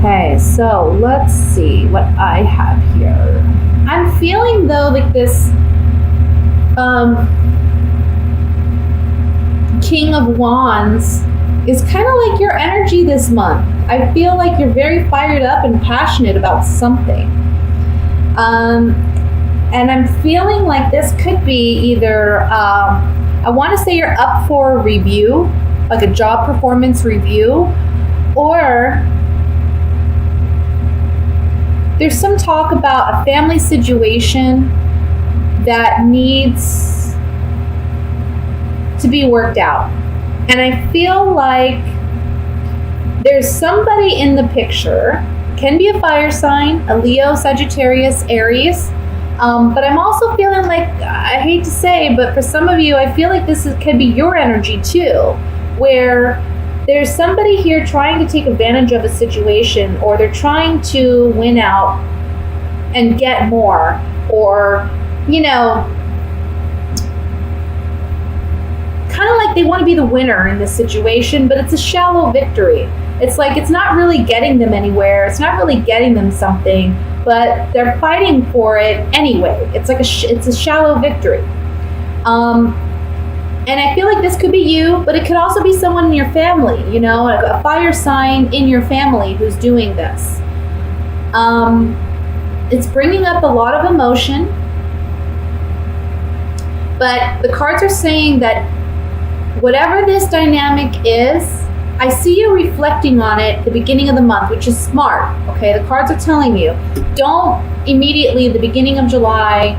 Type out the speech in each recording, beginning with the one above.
Okay, so let's see what I have here. I'm feeling though like this King of Wands is kind of like your energy this month. I feel like you're very fired up and passionate about something. And I'm feeling like this could be either, I want to say you're up for a review, like a job performance review, or there's some talk about a family situation that needs to be worked out. And I feel like there's somebody in the picture, can be a fire sign, a Leo, Sagittarius, Aries. But I'm also feeling like, I hate to say, but for some of you, I feel like could be your energy too, where there's somebody here trying to take advantage of a situation, or they're trying to win out and get more, or, you know, kind of like they want to be the winner in this situation, but it's a shallow victory. It's like it's not really getting them anywhere. It's not really getting them something, but they're fighting for it anyway. It's like it's a shallow victory. And I feel like this could be you, but it could also be someone in your family, you know, a fire sign in your family who's doing this. It's bringing up a lot of emotion, but the cards are saying that whatever this dynamic is, I see you reflecting on it at the beginning of the month, which is smart, okay? The cards are telling you, don't immediately at the beginning of July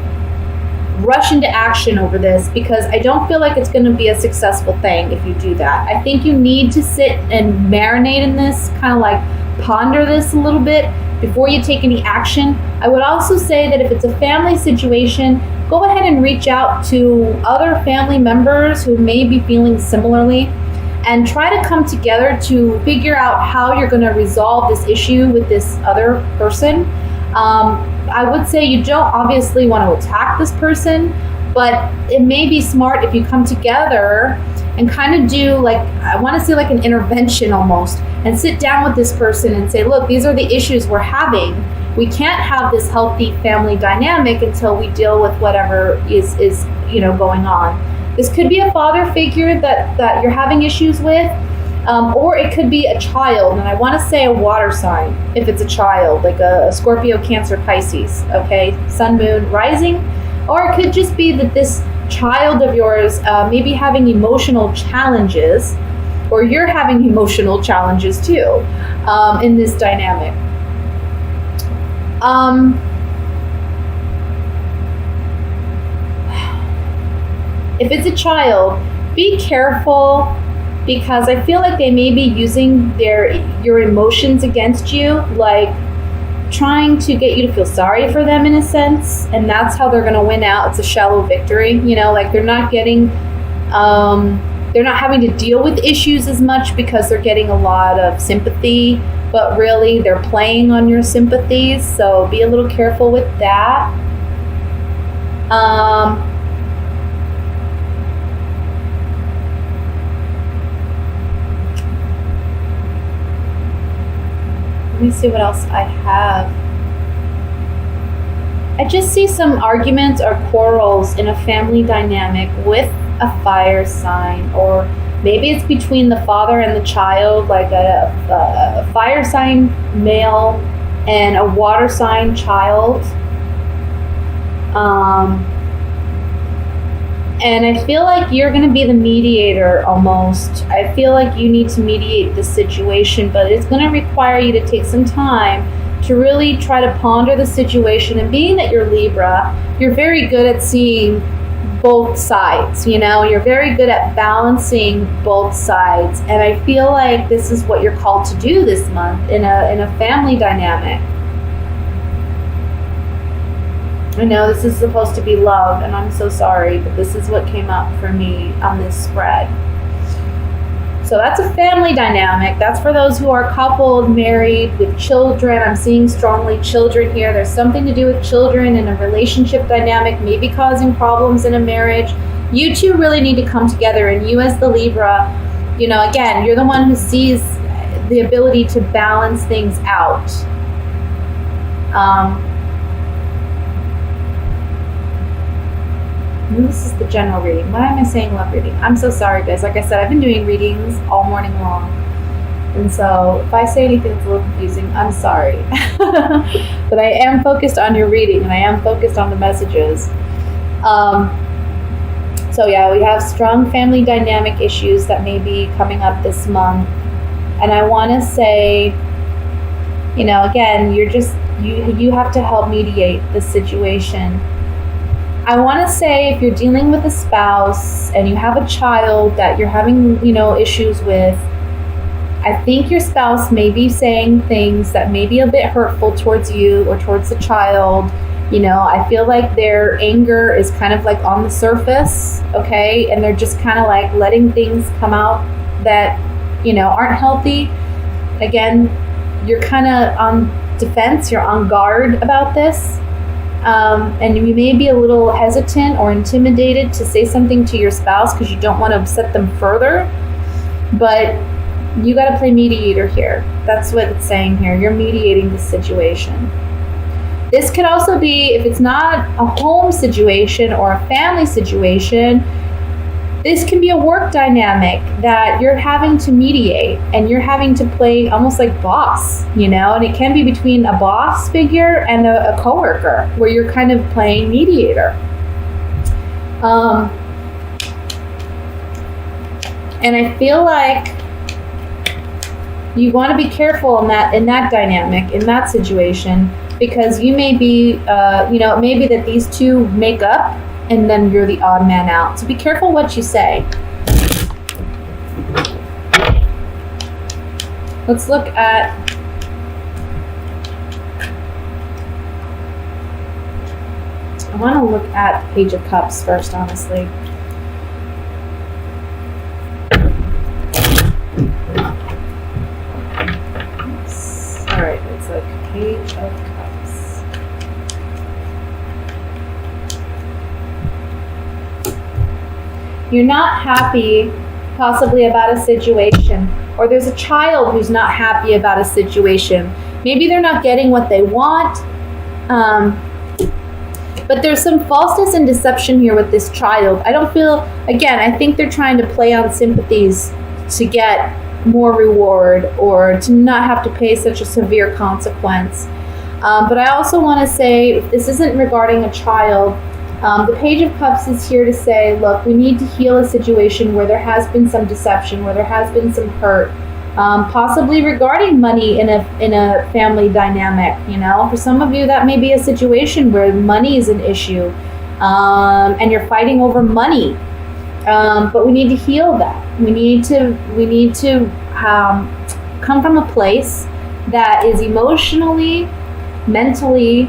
rush into action over this, because I don't feel like it's going to be a successful thing if you do that. I think you need to sit and marinate in this, kind of like ponder this a little bit before you take any action. I would also say that if it's a family situation, go ahead and reach out to other family members who may be feeling similarly, and try to come together to figure out how you're going to resolve this issue with this other person. I would say you don't obviously want to attack this person, but it may be smart if you come together and kind of do, like, I want to say like an intervention almost, and sit down with this person and say, look, these are the issues we're having. We can't have this healthy family dynamic until we deal with whatever is going on. This could be a father figure that you're having issues with, or it could be a child, and I want to say a water sign if it's a child, like a Scorpio, Cancer, Pisces, okay, Sun, Moon, Rising, or it could just be that this child of yours may be having emotional challenges, or you're having emotional challenges too in this dynamic. If it's a child, be careful, because I feel like they may be using your emotions against you, like trying to get you to feel sorry for them in a sense, and that's how they're going to win out. It's a shallow victory, like they're not having to deal with issues as much because they're getting a lot of sympathy, but really they're playing on your sympathies, so be a little careful with that. Let me see what else I have. I just see some arguments or quarrels in a family dynamic with a fire sign, or maybe it's between the father and the child, like a fire sign male and a water sign child. And I feel like you're going to be the mediator almost. I feel like you need to mediate this situation, but it's going to require you to take some time to really try to ponder the situation. And being that you're Libra, you're very good at seeing both sides, you're very good at balancing both sides. And I feel like this is what you're called to do this month in a family dynamic. I know this is supposed to be love, and I'm so sorry, but this is what came up for me on this spread. So that's a family dynamic. That's for those who are coupled, married, with children. I'm seeing strongly children here. There's something to do with children in a relationship dynamic, maybe causing problems in a marriage. You two really need to come together, and you as the Libra, again, you're the one who sees the ability to balance things out. This is the general reading. Why am I saying love reading? I'm so sorry, guys. Like I said, I've been doing readings all morning long. And so if I say anything that's a little confusing, I'm sorry. But I am focused on your reading, and I am focused on the messages. So yeah, we have strong family dynamic issues that may be coming up this month. And I want to say, again, you have to help mediate the situation. I want to say, if you're dealing with a spouse and you have a child that you're having, issues with, I think your spouse may be saying things that may be a bit hurtful towards you or towards the child. I feel like their anger is kind of like on the surface, okay? And they're just kind of like letting things come out that, aren't healthy. Again, you're kind of on defense, you're on guard about this. And you may be a little hesitant or intimidated to say something to your spouse because you don't want to upset them further. But you got to play mediator here. That's what it's saying here. You're mediating the situation. This could also be, if it's not a home situation or a family situation, this can be a work dynamic that you're having to mediate, and you're having to play almost like boss, and it can be between a boss figure and a coworker where you're kind of playing mediator. And I feel like you want to be careful in that dynamic, in that situation, because you may be, it may be that these two make up and then you're the odd man out. So be careful what you say. Let's look at I want to look at the Page of Cups first, honestly. Alright, it's like Page of Cups. You're not happy possibly about a situation, or there's a child who's not happy about a situation. Maybe they're not getting what they want, but there's some falseness and deception here with this child. I think they're trying to play on sympathies to get more reward or to not have to pay such a severe consequence. But I also want to say, if this isn't regarding a child, the Page of Cups is here to say, look, we need to heal a situation where there has been some deception, where there has been some hurt, possibly regarding money in a family dynamic. For some of you, that may be a situation where money is an issue, and you're fighting over money. But we need to heal that. We need to come from a place that is emotionally, mentally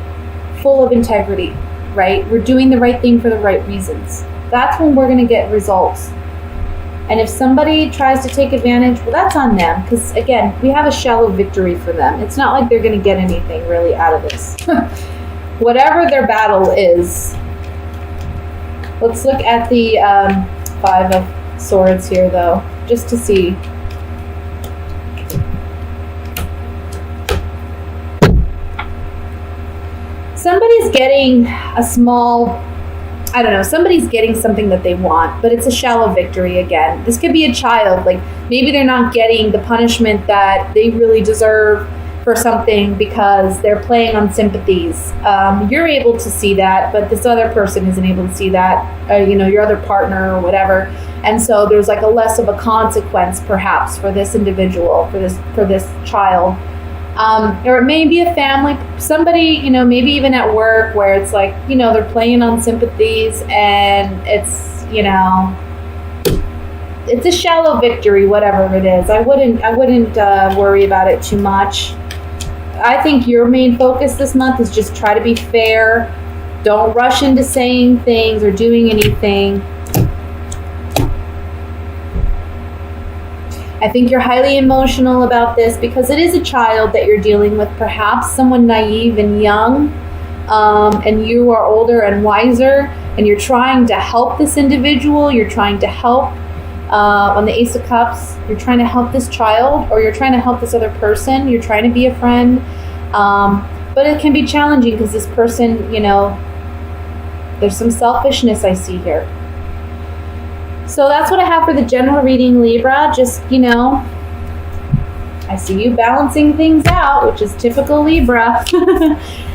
full of integrity. Right? We're doing the right thing for the right reasons. That's when we're going to get results. And if somebody tries to take advantage, well, that's on them. Because, again, we have a shallow victory for them. It's not like they're going to get anything really out of this. Whatever their battle is. Let's look at the Five of Swords here, though, just to see. Somebody's getting somebody's getting something that they want, but it's a shallow victory again. This could be a child, like maybe they're not getting the punishment that they really deserve for something because they're playing on sympathies. You're able to see that, but this other person isn't able to see that, your other partner or whatever. And so there's like a less of a consequence perhaps for this individual, for this child. Or it may be a family, somebody, maybe even at work where it's like, they're playing on sympathies and it's, it's a shallow victory, whatever it is. I wouldn't worry about it too much. I think your main focus this month is just try to be fair. Don't rush into saying things or doing anything. I think you're highly emotional about this because it is a child that you're dealing with, perhaps someone naive and young, and you are older and wiser, and you're trying to help this individual. You're trying to help On the Ace of Cups, you're trying to help this child, or you're trying to help this other person. You're trying to be a friend. But it can be challenging because this person, there's some selfishness I see here. So that's what I have for the general reading, Libra. Just, I see you balancing things out, which is typical Libra.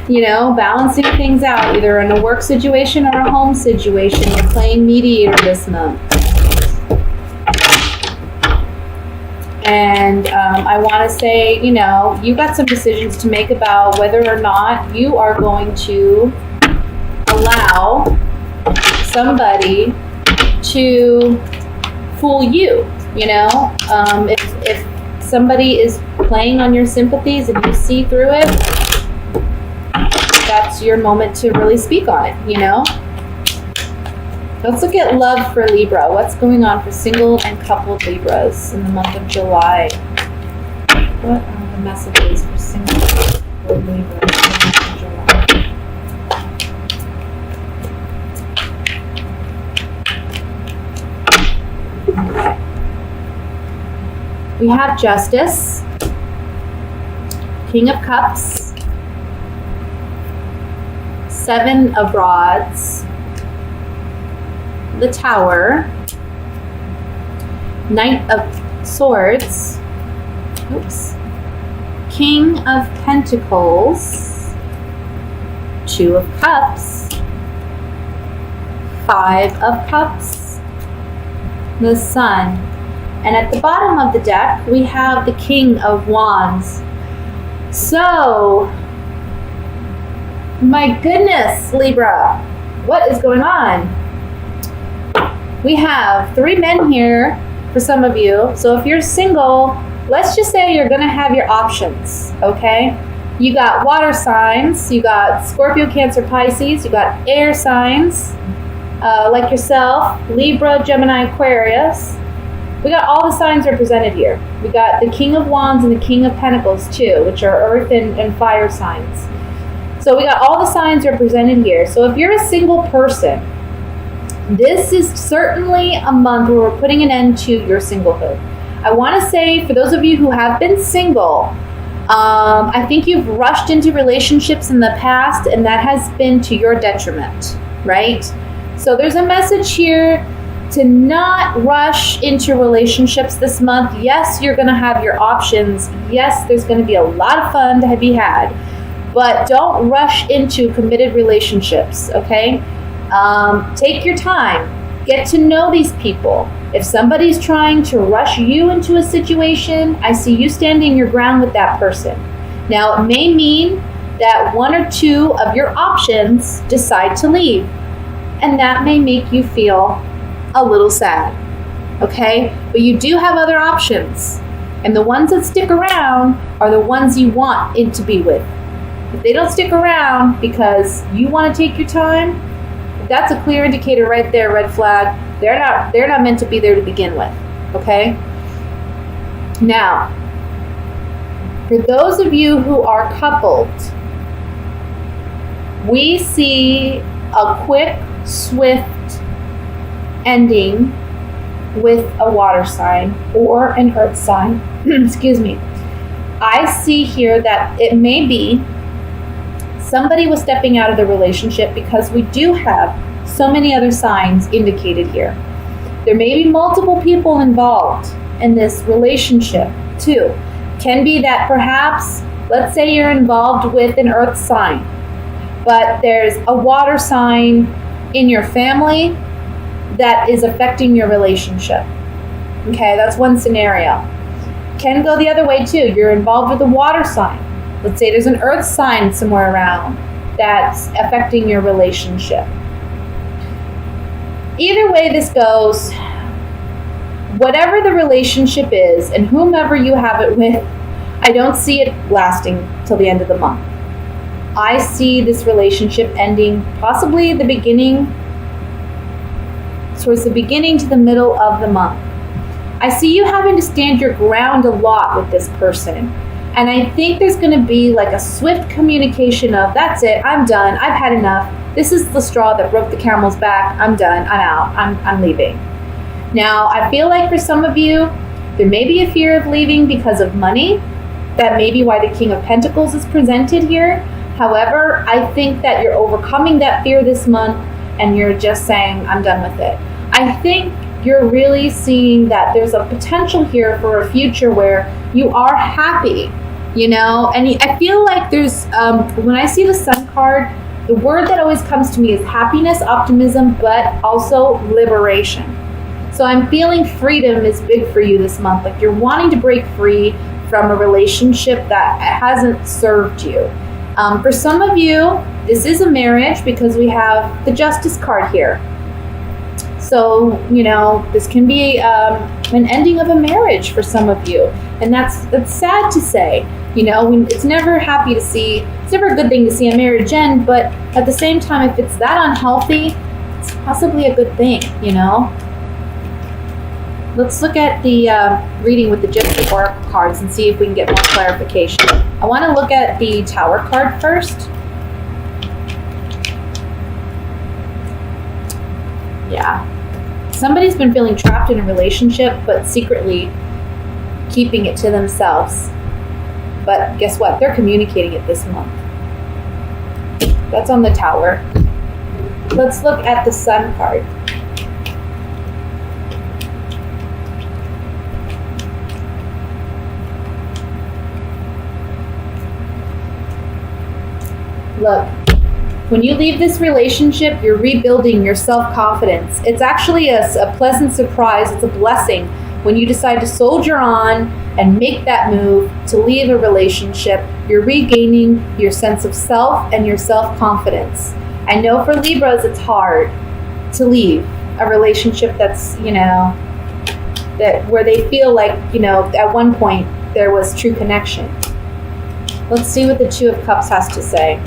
Balancing things out, either in a work situation or a home situation. You're playing mediator this month. And I want to say, you got some decisions to make about whether or not you are going to allow somebody to fool you. If somebody is playing on your sympathies and you see through it, that's your moment to really speak on it, Let's look at love for Libra. What's going on for single and coupled Libras in the month of July? What are the messages for single and coupled Libras in the month of July? Okay. We have Justice, King of Cups, Seven of Rods, the Tower, Knight of Swords, King of Pentacles, Two of Cups, Five of Cups, the Sun. And at the bottom of the deck, we have the King of Wands. So, my goodness, Libra, what is going on? We have 3 men here for some of you. So if you're single, let's just say you're going to have your options, okay? You got water signs, you got Scorpio, Cancer, Pisces, you got air signs like yourself, Libra, Gemini, Aquarius. We got all the signs represented here. We got the King of Wands and the King of Pentacles too, which are earth and fire signs. So we got all the signs represented here. So if you're a single person, this is certainly a month where we're putting an end to your singlehood. I want to say, for those of you who have been single, I think you've rushed into relationships in the past, and that has been to your detriment, right? So there's a message here to not rush into relationships this month. Yes, you're going to have your options. Yes, there's going to be a lot of fun to be had, but don't rush into committed relationships, okay? Take your time. Get to know these people. If somebody's trying to rush you into a situation, I see you standing your ground with that person. Now, it may mean that 1 or 2 of your options decide to leave, and that may make you feel a little sad, okay? But you do have other options, and the ones that stick around are the ones you want it to be with. If they don't stick around because you want to take your time, that's a clear indicator right there, red flag. They're not meant to be there to begin with, okay? Now, for those of you who are coupled, we see a quick, swift ending with a water sign or an earth sign. Excuse me. I see here that it may be somebody was stepping out of the relationship because we do have so many other signs indicated here. There may be multiple people involved in this relationship too. Can be that perhaps, let's say you're involved with an earth sign, but there's a water sign in your family that is affecting your relationship. Okay, that's one scenario. Can go the other way too. You're involved with a water sign. Let's say there's an earth sign somewhere around that's affecting your relationship. Either way this goes, whatever the relationship is and whomever you have it with, I don't see it lasting till the end of the month. I see this relationship ending possibly the beginning, towards the beginning to the middle of the month. I see you having to stand your ground a lot with this person. And I think there's going to be like a swift communication of, that's it, I'm done, I've had enough. This is the straw that broke the camel's back. I'm done, I'm out, I'm leaving. Now, I feel like for some of you, there may be a fear of leaving because of money. That may be why the King of Pentacles is presented here. However, I think that you're overcoming that fear this month and you're just saying, I'm done with it. I think you're really seeing that there's a potential here for a future where you are happy, you know? And I feel like there's, when I see the Sun card, the word that always comes to me is happiness, optimism, but also liberation. So I'm feeling freedom is big for you this month. Like you're wanting to break free from a relationship that hasn't served you. For some of you, this is a marriage because we have the Justice card here. So, you know, this can be an ending of a marriage for some of you. And that's sad to say. You know, it's never happy to see, it's never a good thing to see a marriage end, but at the same time, if it's that unhealthy, it's possibly a good thing, you know? Let's look at the reading with the Gypsy Oracle cards and see if we can get more clarification. I want to look at the Tower card first. Yeah. Somebody's been feeling trapped in a relationship, but secretly keeping it to themselves. But guess what? They're communicating it this month. That's on the Tower. Let's look at the Sun card. Look, when you leave this relationship, you're rebuilding your self-confidence. It's actually a pleasant surprise. It's a blessing when you decide to soldier on and make that move to leave a relationship. You're regaining your sense of self and your self-confidence. I know for Libras, it's hard to leave a relationship that's, you know, that where they feel like, you know, at one point there was true connection. Let's see what the Two of Cups has to say.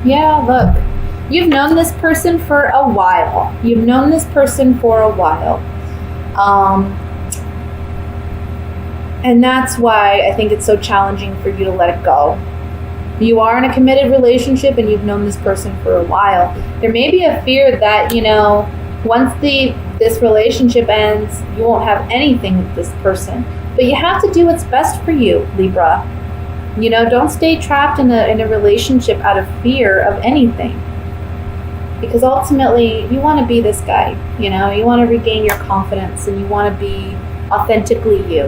Yeah, look, you've known this person for a while. You've known this person for a while. And that's why I think it's so challenging for you to let it go. You are in a committed relationship and you've known this person for a while. There may be a fear that, you know, once this relationship ends, you won't have anything with this person. But you have to do what's best for you, Libra. You know, don't stay trapped in a relationship out of fear of anything. Because ultimately, you want to be this guy, you know, you want to regain your confidence and you want to be authentically you.